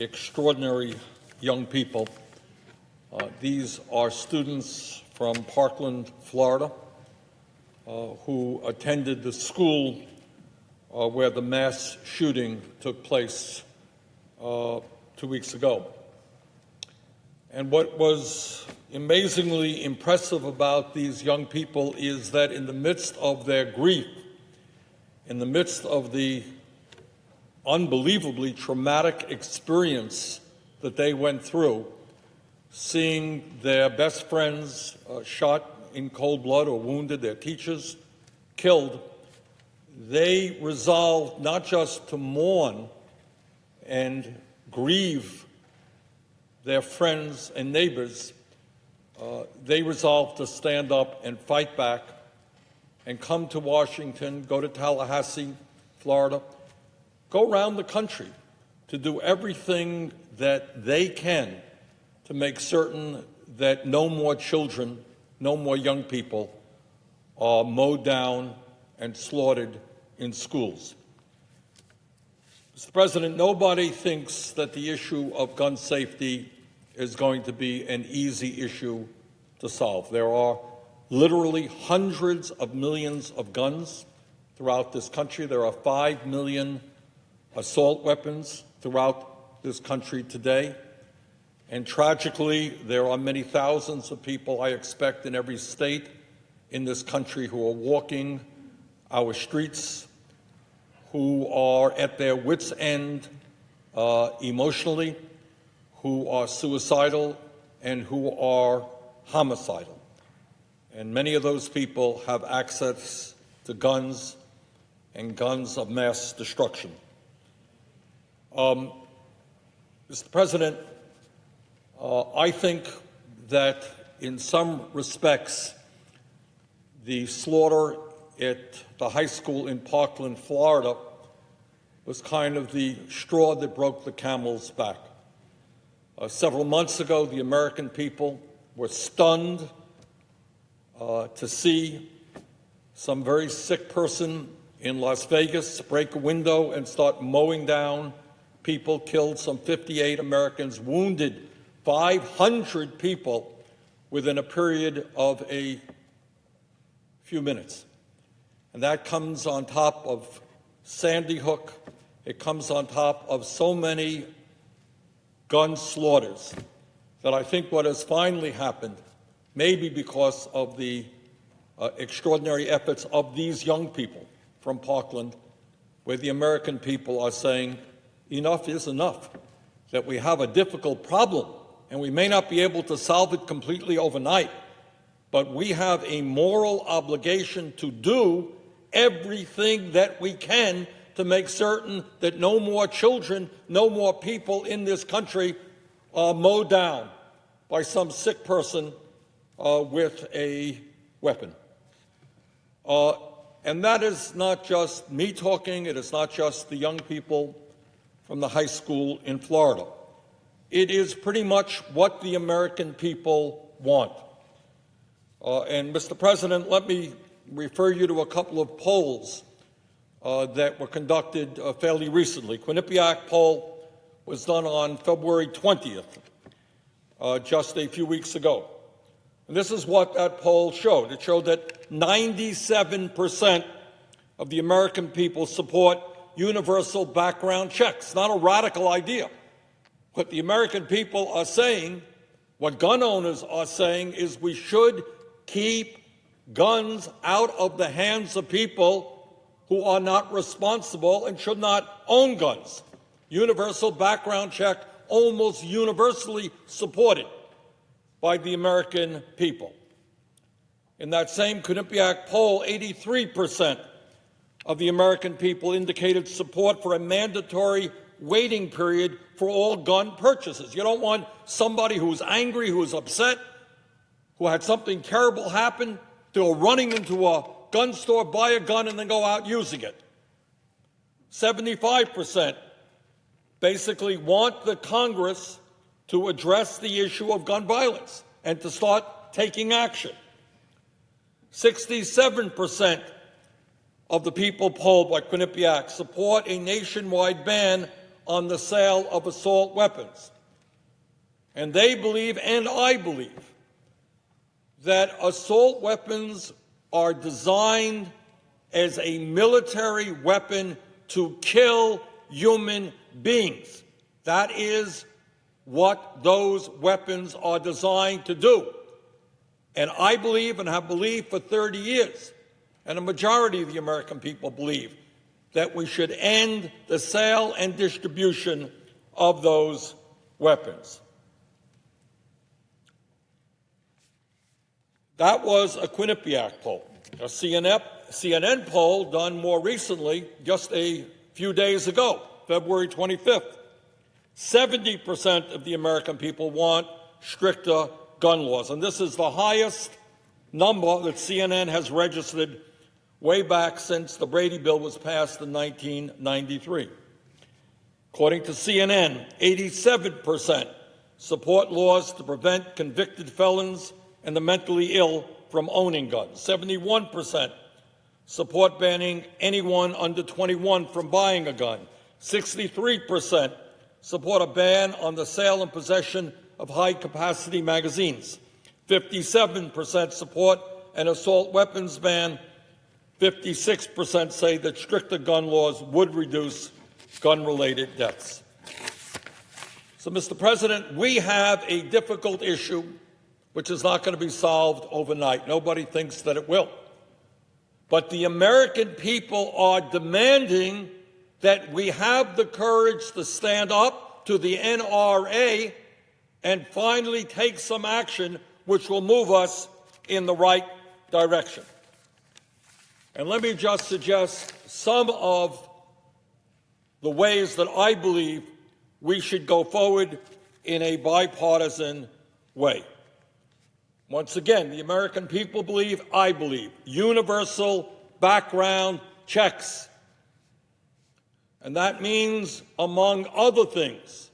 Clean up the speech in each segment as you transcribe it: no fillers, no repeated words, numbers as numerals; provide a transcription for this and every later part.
Extraordinary young people. These are students from Parkland, Florida, who attended the school where the mass shooting took place 2 weeks ago. And what was amazingly impressive about these young people is that in the midst of their grief, in the midst of the unbelievably traumatic experience that they went through, seeing their best friends shot in cold blood or wounded, their teachers killed, they resolved not just to mourn and grieve their friends and neighbors, they resolved to stand up and fight back and come to Washington, go to Tallahassee, Florida, go around the country to do everything that they can to make certain that no more children, no more young people are mowed down and slaughtered in schools. Mr. President, nobody thinks that the issue of gun safety is going to be an easy issue to solve. There are literally hundreds of millions of guns throughout this country. There are 5 million assault weapons throughout this country today. And tragically, there are many thousands of people, I expect, in every state in this country who are walking our streets, who are at their wits' end emotionally, who are suicidal, and who are homicidal. And many of those people have access to guns and guns of mass destruction. Mr. President, I think that in some respects, the slaughter at the high school in Parkland, Florida, was kind of the straw that broke the camel's back. Several months ago, the American people were stunned to see some very sick person in Las Vegas break a window and start mowing down people, killed some 58 Americans, wounded 500 people within a period of a few minutes. And that comes on top of Sandy Hook. It comes on top of so many gun slaughters that I think what has finally happened, maybe because of the extraordinary efforts of these young people from Parkland, where the American people are saying, enough is enough, that we have a difficult problem, and we may not be able to solve it completely overnight, but we have a moral obligation to do everything that we can to make certain that no more children, no more people in this country are mowed down by some sick person with a weapon. And that is not just me talking, it is not just the young people from the high school in Florida. It is pretty much what the American people want. And Mr. President, let me refer you to a couple of polls that were conducted fairly recently. Quinnipiac poll was done on February 20th, just a few weeks ago. And this is what that poll showed. It showed that 97% of the American people support universal background checks. Not a radical idea. What the American people are saying, what gun owners are saying, is we should keep guns out of the hands of people who are not responsible and should not own guns. Universal background check almost universally supported by the American people. In that same Quinnipiac poll, 83% of the American people indicated support for a mandatory waiting period for all gun purchases. You don't want somebody who's angry, who's upset, who had something terrible happen, to go running into a gun store, buy a gun, and then go out using it. 75% basically want the Congress to address the issue of gun violence and to start taking action. 67% of the people polled by Quinnipiac support a nationwide ban on the sale of assault weapons. And they believe, and I believe, that assault weapons are designed as a military weapon to kill human beings. That is what those weapons are designed to do. And I believe, and have believed for 30 years, and a majority of the American people believe, that we should end the sale and distribution of those weapons. That was a Quinnipiac poll. A CNN poll done more recently, just a few days ago, February 25th. 70% of the American people want stricter gun laws. And this is the highest number that CNN has registered way back since the Brady Bill was passed in 1993. According to CNN, 87% support laws to prevent convicted felons and the mentally ill from owning guns. 71% support banning anyone under 21 from buying a gun. 63% support a ban on the sale and possession of high-capacity magazines. 57% support an assault weapons ban. 56% say that stricter gun laws would reduce gun-related deaths. So, Mr. President, we have a difficult issue which is not going to be solved overnight. Nobody thinks that it will. But the American people are demanding that we have the courage to stand up to the NRA and finally take some action which will move us in the right direction. And let me just suggest some of the ways that I believe we should go forward in a bipartisan way. Once again, the American people believe, I believe, universal background checks. And that means, among other things,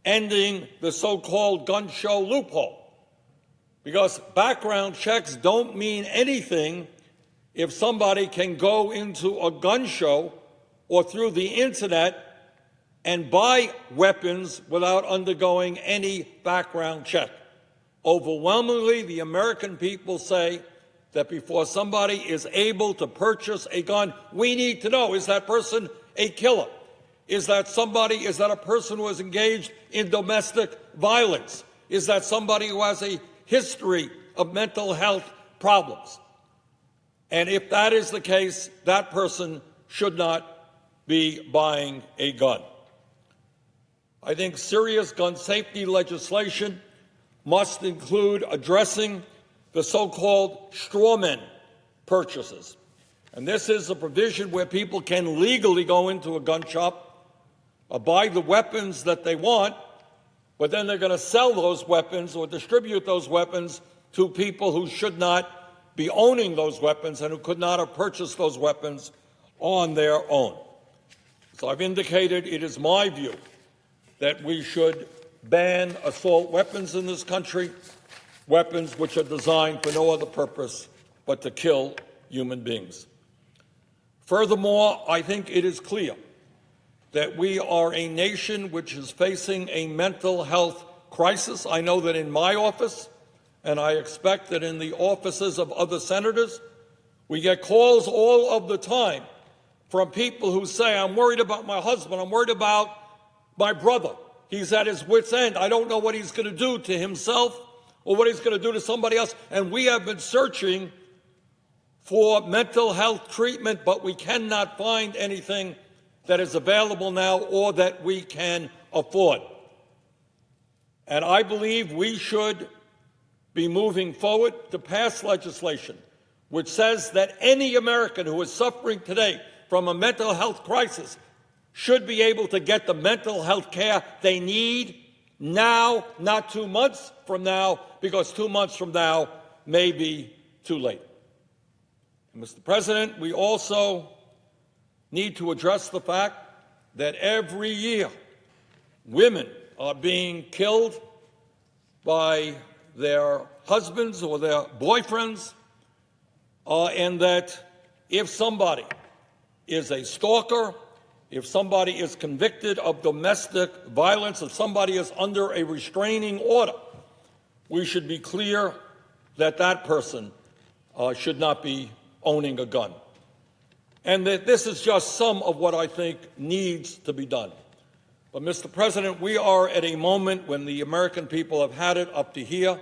ending the so-called gun show loophole. Because background checks don't mean anything if somebody can go into a gun show or through the internet and buy weapons without undergoing any background check. Overwhelmingly, the American people say that before somebody is able to purchase a gun, we need to know, is that person a killer? Is that a person who is engaged in domestic violence? Is that somebody who has a history of mental health problems? And if that is the case, that person should not be buying a gun. I think serious gun safety legislation must include addressing the so-called strawman purchases. And this is a provision where people can legally go into a gun shop, buy the weapons that they want, but then they're going to sell those weapons or distribute those weapons to people who should not be owning those weapons and who could not have purchased those weapons on their own. So I've indicated it is my view that we should ban assault weapons in this country, weapons which are designed for no other purpose but to kill human beings. Furthermore, I think it is clear that we are a nation which is facing a mental health crisis. I know that in my office, and I expect that in the offices of other senators, we get calls all of the time from people who say, I'm worried about my husband, I'm worried about my brother. He's at his wit's end. I don't know what he's going to do to himself or what he's going to do to somebody else. And we have been searching for mental health treatment, but we cannot find anything that is available now or that we can afford. And I believe we should be moving forward to pass legislation which says that any American who is suffering today from a mental health crisis should be able to get the mental health care they need now, not 2 months from now, because 2 months from now may be too late. And Mr. President, we also need to address the fact that every year women are being killed by their husbands or their boyfriends, and that if somebody is a stalker, if somebody is convicted of domestic violence, if somebody is under a restraining order, we should be clear that that person should not be owning a gun. And that this is just some of what I think needs to be done. But, Mr. President, we are at a moment when the American people have had it up to here.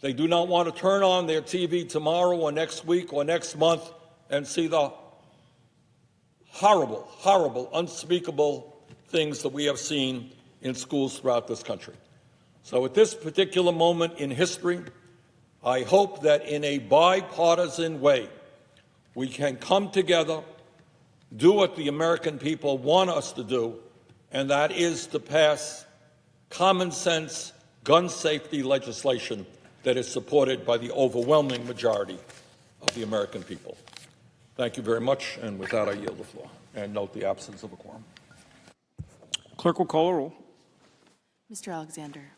They do not want to turn on their TV tomorrow or next week or next month and see the horrible, horrible, unspeakable things that we have seen in schools throughout this country. So at this particular moment in history, I hope that in a bipartisan way, we can come together, do what the American people want us to do, and that is to pass common sense gun safety legislation that is supported by the overwhelming majority of the American people. Thank you very much, and with that I yield the floor, and note the absence of a quorum. Clerk will call a roll. Mr. Alexander.